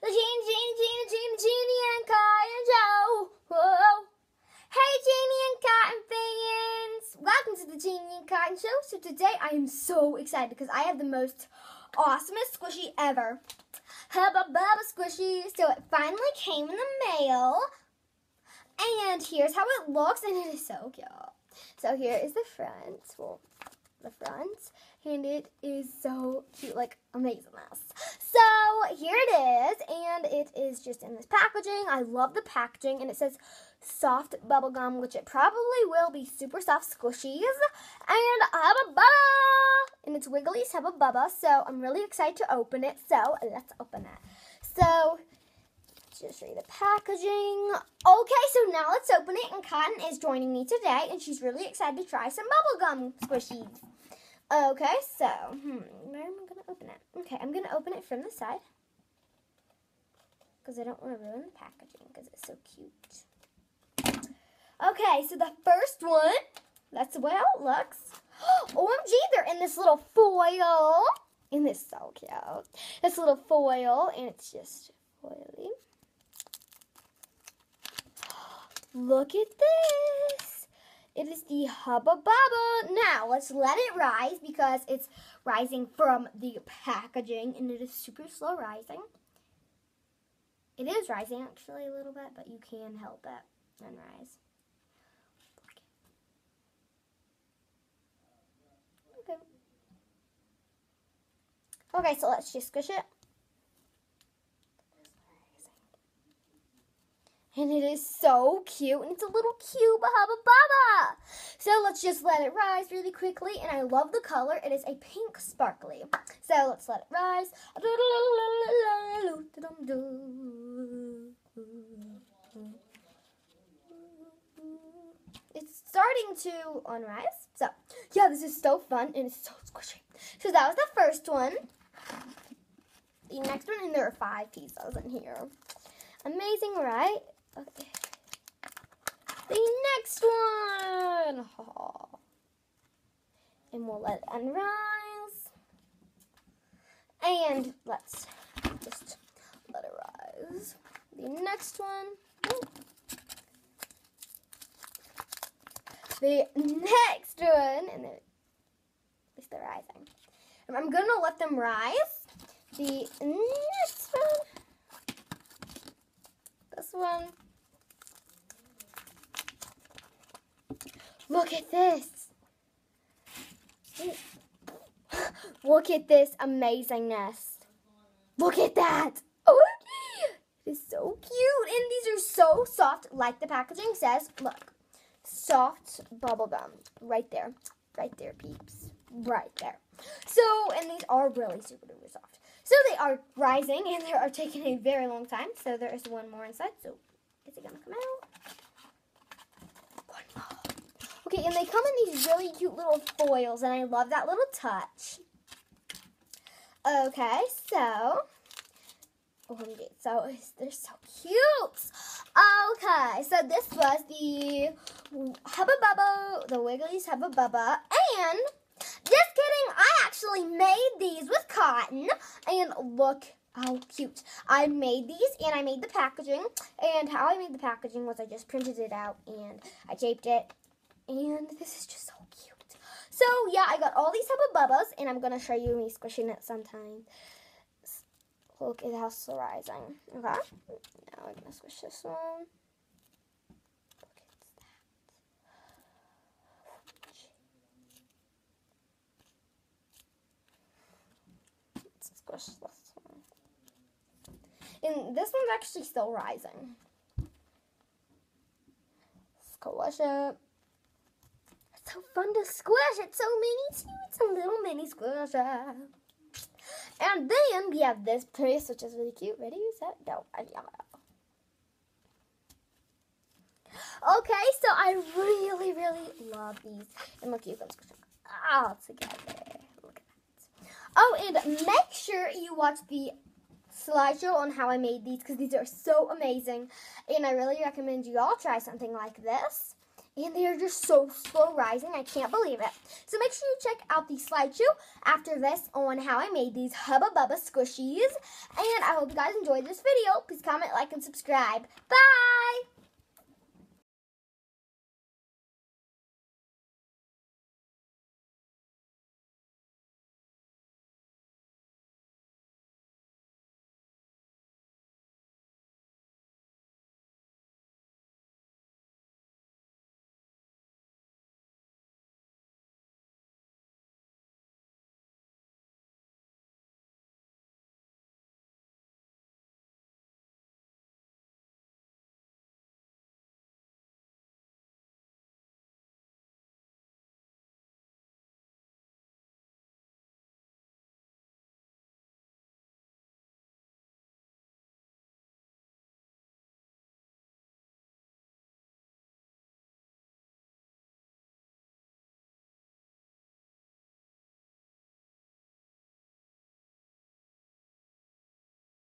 The Jeannie and Cotton Show. Whoa. Hey, Jeannie and Cotton fans. Welcome to the Jeannie and Cotton Show. So today I am so excited because I have the most awesomest squishy ever. Hubba Bubba squishy. So it finally came in the mail. And here's how it looks, and it is so cute. So here is the front. Well, the front. And it is so cute, like amazingness. So here it is, and it is just in this packaging. I love the packaging, and it says soft bubble gum, which it probably will be super soft squishies. And Hubba Bubba, and it's Wiggly's Hubba Bubba. So I'm really excited to open it. So let's open it. So just show you the packaging. Okay, so now let's open it, and Cotton is joining me today, and she's really excited to try some bubblegum squishies. Okay, so, where am I going to open it? Okay, I'm going to open it from the side, because I don't want to ruin the packaging, because it's so cute. Okay, so the first one, that's the way it looks. OMG, they're in this little foil. And this is so cute. This little foil, and it's just foily. Look at this. It is the Hubba Bubba. Now, let's let it rise because it's rising from the packaging, and it is super slow rising. It is rising, actually, a little bit, but you can help it and rise. Okay. Okay, so let's just squish it. And it is so cute, and it's a little cube Hubba Bubba. So let's just let it rise really quickly, and I love the color. It is a pink sparkly. So let's let it rise. It's starting to unrise. So yeah, this is so fun, and it's so squishy. So that was the first one. The next one, and there are 5 pieces in here. Amazing, right? Okay. The next one. Oh. And we'll let it unrise. And let's just let it rise. The next one. The next one. And then it's the rising. And I'm going to let them rise. The next one. This one. Look at this. Look at this amazingness. Look at that. Oh, it is so cute. And these are so soft, like the packaging says. Look, soft bubble gum. Right there. Right there, peeps. Right there. So, and these are really super duper soft. So they are rising, and they are taking a very long time. So there is one more inside. So is it going to come out? One more. Okay, and they come in these really cute little foils, and I love that little touch. Okay, so they're so cute. Okay, so this was the Hubba Bubba, the Wiggly's Hubba Bubba, and just kidding, I actually made these with Cotton, and look how cute. I made these, and I made the packaging, and how I made the packaging was I just printed it out, and I taped it, and this is just so cute. So, yeah, I got all these Hubba Bubbas, and I'm going to show you me squishing it sometime. Look at how it's rising. Okay, now I'm going to squish this one. Squish this one. And this one's actually still rising. Squish it. It's so fun to squish. It's so mini too. It's a little mini squisher. And then we have this piece, which is really cute. Ready? Set? Go. Okay, so I really, really love these. And look, you can squish them all together. Look at that. Oh, and make sure you watch the slideshow on how I made these, because these are so amazing. And I really recommend you all try something like this. and they are just so slow rising. I can't believe it. So make sure you check out the slideshow after this on how I made these Hubba Bubba squishies. And I hope you guys enjoyed this video. Please comment, like, and subscribe. Bye!